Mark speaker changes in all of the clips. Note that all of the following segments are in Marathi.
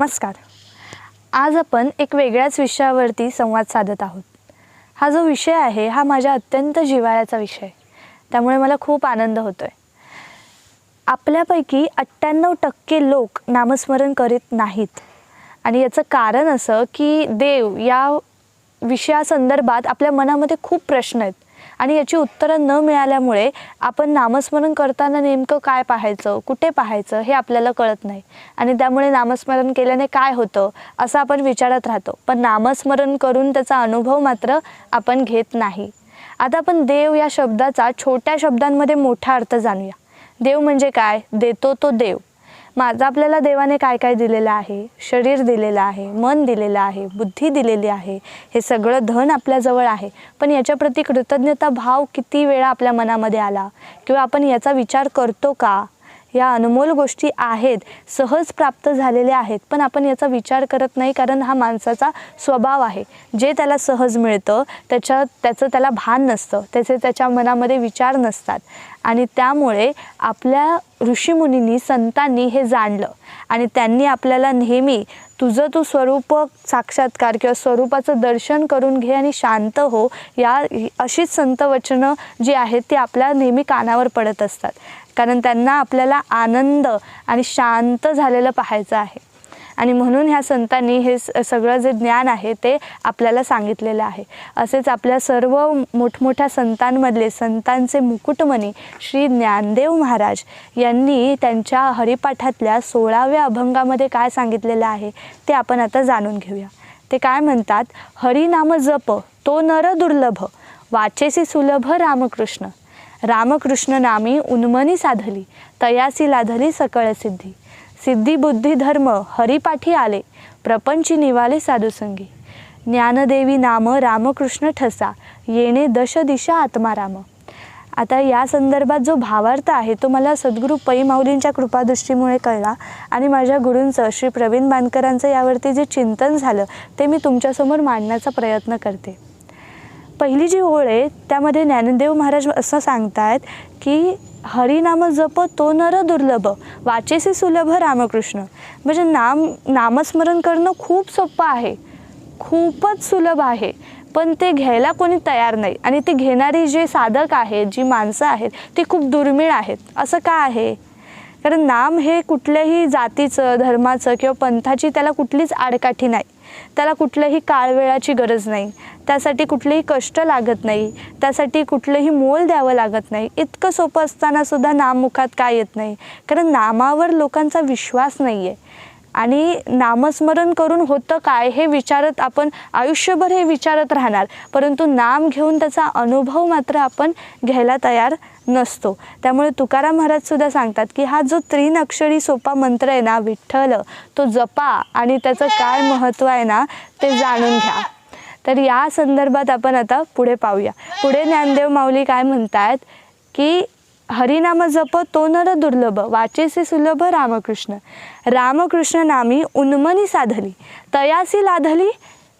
Speaker 1: नमस्कार. आज आपण एक वेगळ्याच विषयावरती संवाद साधत आहोत. हा जो विषय आहे हा माझ्या अत्यंत जिव्हाळ्याचा विषय, त्यामुळे मला खूप आनंद होतोय. आपल्यापैकी 98% लोक नामस्मरण करीत नाहीत आणि याचं कारण असं की देव या विषयासंदर्भात आपल्या मनामध्ये खूप प्रश्न आहेत आणि याची उत्तरं न मिळाल्यामुळे आपण नामस्मरण करताना नेमकं काय पाहायचं, कुठे पाहायचं हे आपल्याला कळत नाही आणि त्यामुळे नामस्मरण केल्याने काय होतं असं आपण विचारत राहतो, पण नामस्मरण करून त्याचा अनुभव मात्र आपण घेत नाही. आता आपण देव या शब्दाचा छोट्या शब्दांमध्ये मोठा अर्थ जाणूया. देव म्हणजे काय? देतो तो देव. माझा आपल्याला देवाने काय काय दिलेलं आहे? शरीर दिलेलं आहे, मन दिलेलं आहे, बुद्धी दिलेली आहे, हे सगळं धन आपल्याजवळ आहे, पण याच्याप्रती कृतज्ञता भाव किती वेळा आपल्या मनामध्ये आला किंवा आपण याचा विचार करतो का? या अनमोल गोष्टी आहेत, सहज प्राप्त झालेल्या आहेत, पण आपण याचा विचार करत नाही, कारण हा माणसाचा स्वभाव आहे. जे त्याला सहज मिळतं त्याचं त्याला भान नसतं, त्याच्या मनामध्ये विचार नसतात आणि त्यामुळे आपल्या ऋषीमुनींनी संतांनी हे जाणलं आणि त्यांनी आपल्याला नेहमी तुझं तू स्वरूप साक्षात्कार किंवा स्वरूपाचं दर्शन करून घे आणि शांत हो, या अशीच संत वचनं जी आहेत ती आपल्या नेहमी कानावर पडत असतात, कारण त्यांना आपल्याला आनंद आणि शांत झालेलं पाहायचं आहे. आणि म्हणून ह्या संतांनी हे सगळं जे ज्ञान आहे ते आपल्याला सांगितलेलं आहे. असेच आपल्या सर्व मोठमोठ्या संतांमधले संतांचे मुकुटमणी श्री ज्ञानदेव महाराज यांनी त्यांच्या हरिपाठातल्या 16व्या अभंगामध्ये काय सांगितलेलं आहे ते आपण आता जाणून घेऊया. ते काय म्हणतात? हरिनाम जप तो नर दुर्लभ, वाचेसी सुलभ रामकृष्ण. रामकृष्ण नामी उन्मनी साधली, तयासी लाधली सकळ सिद्धी. सिद्धी बुद्धी धर्म हरिपाठी आले, प्रपंची निवाले साधुसंगी. ज्ञानदेवी नाम रामकृष्ण ठसा, येणे दश दिशा आत्माराम. आता या संदर्भात जो भावार्थ आहे तो मला सद्गुरू पै माऊलींच्या कृपादृष्टीमुळे कळला आणि माझ्या गुरूंचं श्री प्रवीण बांदकरांचं यावरती जे चिंतन झालं ते मी तुमच्यासमोर मांडण्याचा प्रयत्न करते. पहिली जी ओळ आहे त्यामध्ये ज्ञानदेव महाराज असं सांगतायत की हरिनाम जप तो नर दुर्लभ, वाचेसी सुलभ रामकृष्ण. म्हणजे नामस्मरण करणं खूप सोपं आहे, खूपच सुलभ आहे, पण ते घ्यायला कोणी तयार नाही आणि ते घेणारी जे साधक आहेत, जी माणसं आहेत ती खूप दुर्मिळ आहेत. असं का आहे? कारण नाम हे कुठल्याही जातीचं, धर्माचं किंवा पंथाची त्याला कुठलीच आडकाठी नाही, त्याला कुठल्याही काळवेळाची गरज नाही, त्यासाठी कुठलेही कष्ट लागत नाही, त्यासाठी कुठलंही मोल द्यावं लागत नाही. इतकं सोपं असताना सुद्धा नाम मुखात का येत नाही? कारण नामावर लोकांचा विश्वास नाही आहे आणि नामस्मरण करून होतं काय हे विचारत आपण आयुष्यभर हे विचारत राहणार, परंतु नाम घेऊन त्याचा अनुभव मात्र आपण घ्यायला तयार नसतो. त्यामुळे तुकाराम महाराज सुद्धा सांगतात की हा जो 3 अक्षरी सोपा मंत्र आहे ना, विठ्ठल, तो जपा आणि त्याचं काय महत्त्व आहे ना ते जाणून घ्या. तर या संदर्भात आपण आता पुढे पाहूया. पुढे ज्ञानदेव माऊली काय म्हणतात की हरिनाम जप तो नर दुर्लभ, वाचेसी सुलभ रामकृष्ण. रामकृष्ण नामी उन्मनी साधली, तयासी लाधली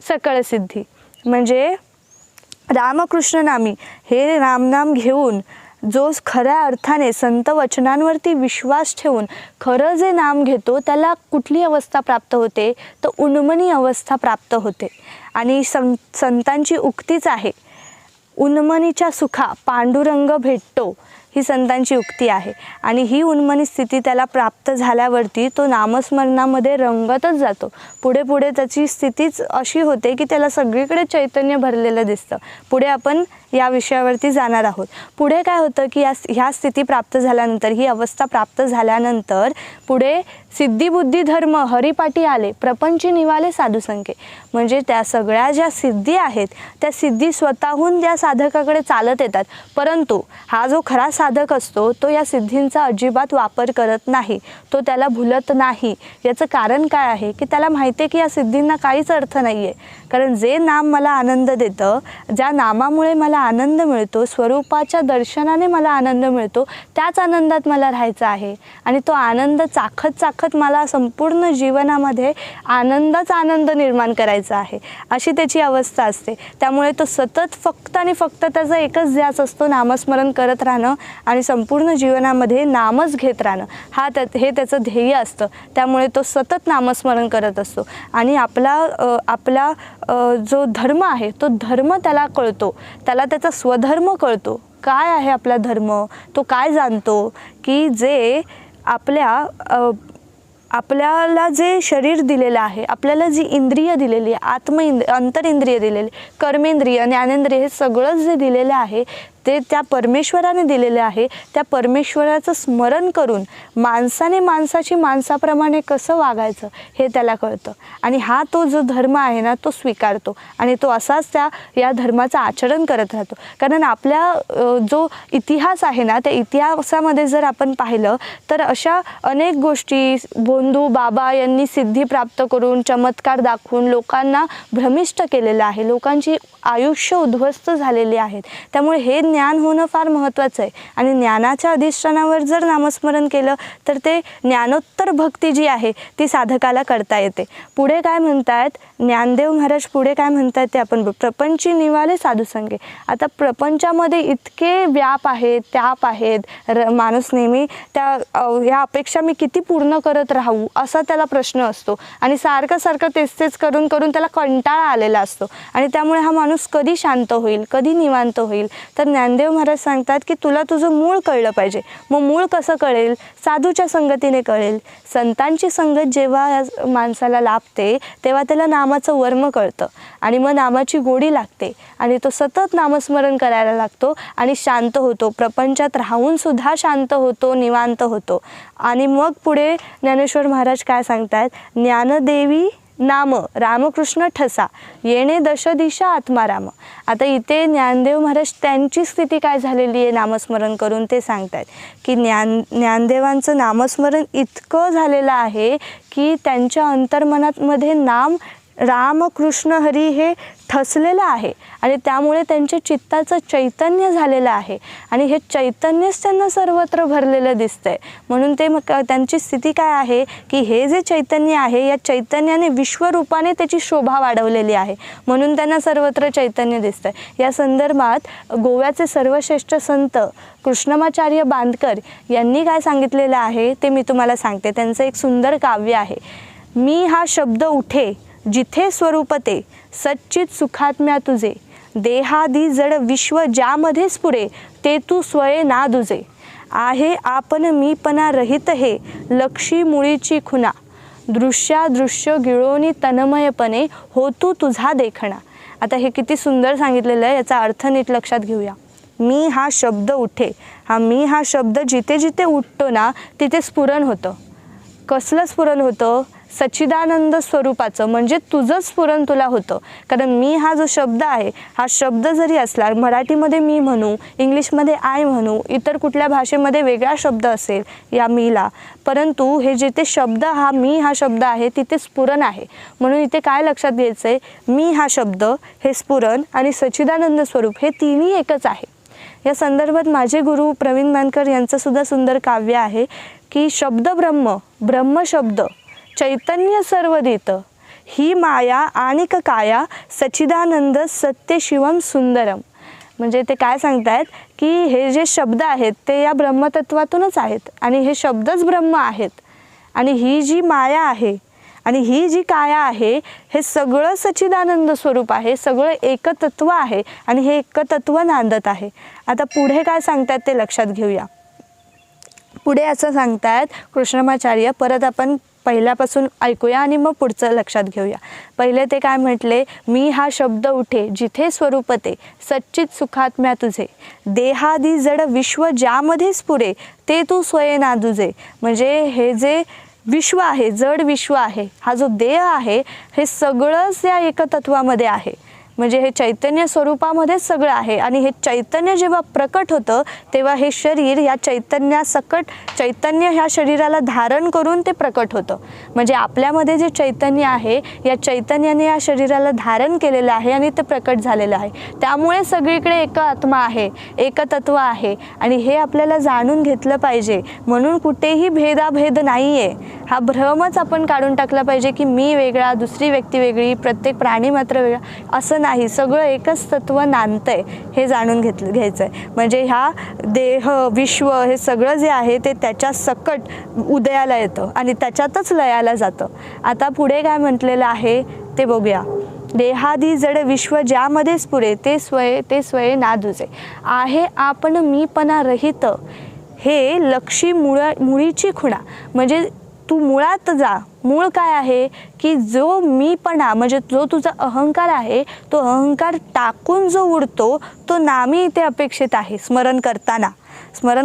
Speaker 1: सकळ सिद्धी. म्हणजे रामकृष्ण नामी हे रामनाम घेऊन जो खऱ्या अर्थाने संत वचनांवरती विश्वास ठेवून खरं जे नाम घेतो त्याला कुठली अवस्था प्राप्त होते? तर उन्मनी अवस्था प्राप्त होते. आणि संतांची उक्तीच आहे, उन्मनीच्या सुखा पांडुरंग भेटतो, ही संतांची उक्ती आहे. आणि ही उन्मनी स्थिती त्याला प्राप्त झाल्यावरती तो नामस्मरणामध्ये रंगतच जातो. पुढे पुढे त्याची स्थितीच अशी होते की त्याला सगळीकडे चैतन्य भरलेलं दिसतं. पुढे आपण या विषयावरती जाणार आहोत. पुढे काय होतं की ह्या स्थिती प्राप्त झाल्यानंतर, ही अवस्था प्राप्त झाल्यानंतर पुढे सिद्धी बुद्धी धर्म हरिपाठी आले, प्रपंची निवाले साधुसंख्ये. म्हणजे त्या सगळ्या ज्या सिद्धी आहेत त्या सिद्धी स्वतःहून त्या साधकाकडे चालत येतात, परंतु हा जो खरा साधक असतो तो या सिद्धींचा अजिबात वापर करत नाही, तो त्याला भुलत नाही. याचं कारण काय आहे की त्याला माहिती आहे की या सिद्धींना काहीच अर्थ नाही आहे, कारण जे नाम मला आनंद देतं, ज्या नामामुळे मला आनंद मिळतो, स्वरूपाच्या दर्शनाने मला आनंद मिळतो, त्याच आनंदात मला राहायचं आहे आणि तो आनंद चाखत चाखत मला संपूर्ण जीवनामध्ये आनंदच आनंद निर्माण करायचा आहे, अशी त्याची अवस्था असते. त्यामुळे तो सतत फक्त आणि फक्त त्याचा एकच ध्यास असतो, नामस्मरण करत राहणं आणि संपूर्ण जीवनामध्ये नामच घेत राहणं हे त्याचं ध्येय असतं. त्यामुळे तो सतत नामस्मरण करत असतो आणि आपला जो धर्म आहे तो धर्म त्याला कळतो, त्याला त्याचा स्वधर्म कळतो. काय आहे आपला धर्म, तो काय जाणतो की जे आपल्याला जे शरीर दिलेलं आहे, आपल्याला जी इंद्रिय दिलेली आहे, अंतरिंद्रिय दिलेली, कर्मेंद्रिय, ज्ञानेंद्रिय, हे सगळंच जे दिलेलं आहे ते त्या परमेश्वराने दिलेले आहे. त्या परमेश्वराचं स्मरण करून माणसाने माणसाची माणसाप्रमाणे कसं वागायचं हे त्याला कळतं आणि हा तो जो धर्म आहे ना तो स्वीकारतो आणि तो असाच या धर्माचं आचरण करत राहतो. कारण आपल्या जो इतिहास आहे ना त्या इतिहासामध्ये जर आपण पाहिलं तर अशा अनेक गोष्टी भोंदू बाबा यांनी सिद्धी प्राप्त करून चमत्कार दाखवून लोकांना भ्रमिष्ट केलेलं आहे, लोकांची आयुष्य उद्ध्वस्त झालेली आहेत. त्यामुळे हे ज्ञान होणं फार महत्त्वाचं आहे आणि ज्ञानाच्या अधिष्ठानावर जर नामस्मरण केलं तर ते ज्ञानोत्तर भक्ती जी आहे ती साधकाला करता येते. पुढे काय म्हणतायत ज्ञानदेव महाराज, पुढे काय म्हणतायत ते आपण प्रपंची निवाले साधुसंगे. आता प्रपंचामध्ये इतके व्याप आहेत, त्याप आहेत, माणूस नेहमी ह्या अपेक्षा मी किती पूर्ण करत राहू असा त्याला प्रश्न असतो आणि सारखं तेच करून त्याला कंटाळा आलेला असतो आणि त्यामुळे हा माणूस कधी शांत होईल, कधी निवांत होईल. तर ज्ञानदेव महाराज सांगतात की तुला तुझं मूळ कळलं पाहिजे. मग मूळ कसं कळेल? साधूच्या संगतीने कळेल. संतांची संगत जेव्हा माणसाला लाभते तेव्हा त्याला नामाचं वर्म कळतं आणि मग नामाची गोडी लागते आणि तो सतत नामस्मरण करायला लागतो आणि शांत होतो. प्रपंचात राहून सुद्धा शांत होतो, निवांत होतो. आणि मग पुढे ज्ञानेश्वर महाराज काय सांगतात, ज्ञानदेवी नाम रामकृष्ण ठसा येणे दश दिशा आत्माराम. आता इथे ज्ञानदेव महाराज त्यांची स्थिती काय झालेली आहे नामस्मरण करून ते सांगतायत की ज्ञानदेवांचं नामस्मरण इतकं झालेलं आहे की त्यांच्या अंतर्मनामध्ये नाम रामकृष्ण हरी हे ठसलेलं आहे आणि त्यामुळे त्यांच्या चित्ताचं चैतन्य झालेलं आहे आणि हे चैतन्यच त्यांना सर्वत्र भरलेलं दिसतंय. म्हणून ते मग त्यांची स्थिती काय आहे की हे जे चैतन्य आहे या चैतन्याने विश्वरूपाने त्याची शोभा वाढवलेली आहे म्हणून त्यांना सर्वत्र चैतन्य दिसतंय. या संदर्भात गोव्याचे सर्वश्रेष्ठ संत कृष्णमाचार्य बांदकर यांनी काय सांगितलेलं आहे ते मी तुम्हाला सांगते. त्यांचं एक सुंदर काव्य आहे. मी हा शब्द उठे जिथे स्वरूपते सच्चित सुखात्म्या तुझे, देहादी जड विश्व ज्यामध्ये स्फुरे, ते तू स्वये ना दुजे. आहे आपण मीपणा रहित हे लक्षी मुळीची खुना, दृश्यादृश्य गिळोनी तन्मयपणे होतू तुझा देखणा. आता हे किती सुंदर सांगितलेलं आहे, याचा अर्थ नीट लक्षात घेऊया. मी हा शब्द उठे, मी हा शब्द जिथे जिथे उठतो ना तिथे स्फुरण होतं. कसलं स्फुरण होतं? सच्चिदानंद स्वरूपाचं, म्हणजे तुझं स्फुरण तुला होतं. कारण मी हा जो शब्द आहे हा शब्द जरी असला, मराठीमध्ये मी म्हणू, इंग्लिशमध्ये आय म्हणू, इतर कुठल्या भाषेमध्ये वेगळा शब्द असेल या मीला, परंतु हे जिथे शब्द मी हा शब्द आहे तिथे स्फुरण आहे. म्हणून इथे काय लक्षात घ्यायचं आहे, मी हा शब्द, हे स्फुरण आणि सच्चिदानंद स्वरूप हे तिन्ही एकच आहे. या संदर्भात माझे गुरु प्रवीण मानकर यांचं सुद्धा सुंदर काव्य आहे की शब्द ब्रह्म शब्द चैतन्य सर्वदित, ही माया आणिक काया सच्चिदानंद सत्य शिवम सुंदरम. म्हणजे ते काय सांगतायत की हे जे शब्द आहेत ते या ब्रह्मतत्वातूनच आहेत आणि हे शब्दच ब्रह्म आहेत आणि ही जी माया आहे आणि ही जी काया आहे हे सगळं सच्चिदानंद स्वरूप आहे, सगळं एकतत्व आहे आणि हे एकतत्व नांदत आहे. आता पुढे काय सांगतात ते लक्षात घेऊया. पुढे असं सांगतायत कृष्णमाचार्य, परत आपण पहिल्यापासून ऐकूया आणि मग पुढचं लक्षात घेऊया. पहिले ते काय म्हटले, मी हा शब्द उठे जिथे स्वरूपते सच्चित सुखात्म्या तुझे, देहादी जड विश्व ज्यामध्ये स्फुरे, ते तू स्वये ना दुजे. म्हणजे हे जे विश्व आहे, जड विश्व आहे, हा जो देह आहे हे सगळंच या एकतत्वामध्ये आहे. म्हणजे हे चैतन्य स्वरूपामध्येच सगळं आहे आणि हे चैतन्य जेव्हा प्रकट होतं तेव्हा हे शरीर या चैतन्यासकट, चैतन्य ह्या शरीराला धारण करून ते प्रकट होतं. म्हणजे आपल्यामध्ये जे चैतन्य आहे या चैतन्याने या शरीराला धारण केलेलं आहे आणि ते प्रकट झालेलं आहे. त्यामुळे सगळीकडे एक आत्मा आहे, एकतत्व आहे आणि हे आपल्याला जाणून घेतलं पाहिजे. म्हणून कुठेही भेदाभेद नाही आहे. हा भ्रमच आपण काढून टाकला पाहिजे की मी वेगळा, दुसरी व्यक्ती वेगळी, प्रत्येक प्राणी मात्र वेगळा, असं नाही, सगळं एकच तत्व नांदतंय हे जाणून घ्यायचं आहे. म्हणजे ह्या देह विश्व हे सगळं जे आहे ते त्याच्या सकट उदयाला येतं आणि त्याच्यातच लयाला जातं. आता पुढे काय म्हटलेलं आहे ते बघूया. देहादी जड विश्व ज्यामध्ये स्फुरे ते स्वये ना दुजे, आहे आपण मीपणा रहित हे लक्षी मुळीची खुणा. म्हणजे तू मुळात जा. मूळ काय आहे की जो मीपणा म्हणजे जो तुझा अहंकार आहे तो अहंकार टाकून जो उडतो तो नामी इथे अपेक्षित आहे. स्मरण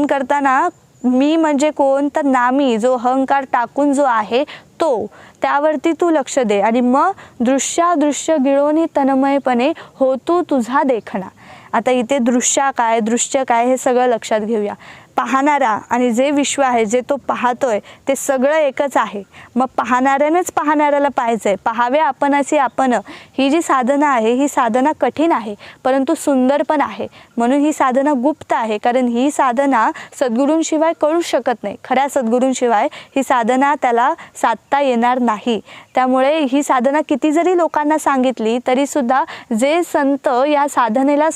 Speaker 1: करताना मी म्हणजे कोण तर नामी, जो अहंकार टाकून जो आहे तो, त्यावरती तू लक्ष दे आणि मग दृश्य गिळोनी तन्मयपणे होतो तुझा देखणा. आता इथे दृश्य काय हे सगळं लक्षात घेऊया. पाहणारा आणि जे विश्व आहे जे तो पाहतोय ते सगळं एकच आहे. मग पाहणाऱ्यानेच पाहणाऱ्याला पाहायचंय. पाहावे आपणाशी आपण, ही जी साधना आहे ही साधना कठीण आहे परंतु सुंदर पण आहे. म्हणून ही साधना गुप्त आहे, कारण ही साधना सद्गुरूंशिवाय कळू शकत नाही. खऱ्या सद्गुरूंशिवाय ही साधना त्याला साधता येणार नाही. त्यामुळे ही साधना किती जरी लोकांना सांगितली तरीसुद्धा जे संत या साधनेला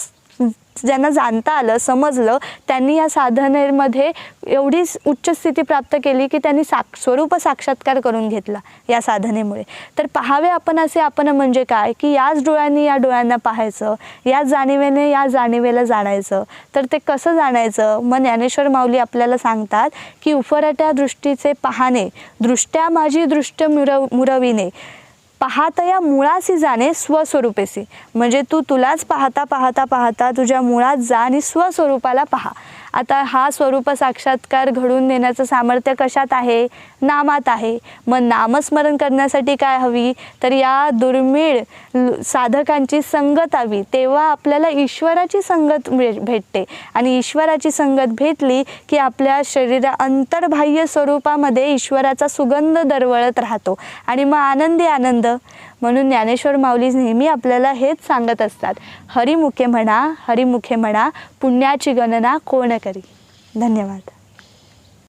Speaker 1: ज्यांना जाणता आलं, समजलं, त्यांनी या साधनेमध्ये एवढी उच्च स्थिती प्राप्त केली की त्यांनी स्वरूप साक्षात्कार करून घेतला या साधनेमुळे. तर पाहावे आपण म्हणजे काय की याच डोळ्यांनी या डोळ्यांना पाहायचं, याच जाणीवेने या जाणीवेला जाणायचं. तर ते कसं जाणायचं? मग ज्ञानेश्वर माऊली आपल्याला सांगतात की उफरट्या दृष्टीचे पाहणे, दृष्ट्या माझी दृष्ट मुरविणे, पाहतया मुळासी जाणे स्वस्वरूपेसी. म्हणजे तू तुलाच पाहता तुझ्या मुळात जा आणि स्वस्वरूपाला पहा. आता हा स्वरूप साक्षात्कार घडून देण्याचं सामर्थ्य कशात आहे? नामात आहे. मग नामस्मरण करण्यासाठी काय हवी? तर या दुर्मिळ साधकांची संगत हवी. तेव्हा आपल्याला ईश्वराची संगत भेटते आणि ईश्वराची संगत भेटली की आपल्या शरीरा अंतर्बाह्य स्वरूपामध्ये ईश्वराचा सुगंध दरवळत राहतो आणि मग आनंद. म्हणून ज्ञानेश्वर माऊली नेहमी आपल्याला हेच सांगत असतात, हरिमुखे म्हणा पुण्याची गणना कोण करी. धन्यवाद.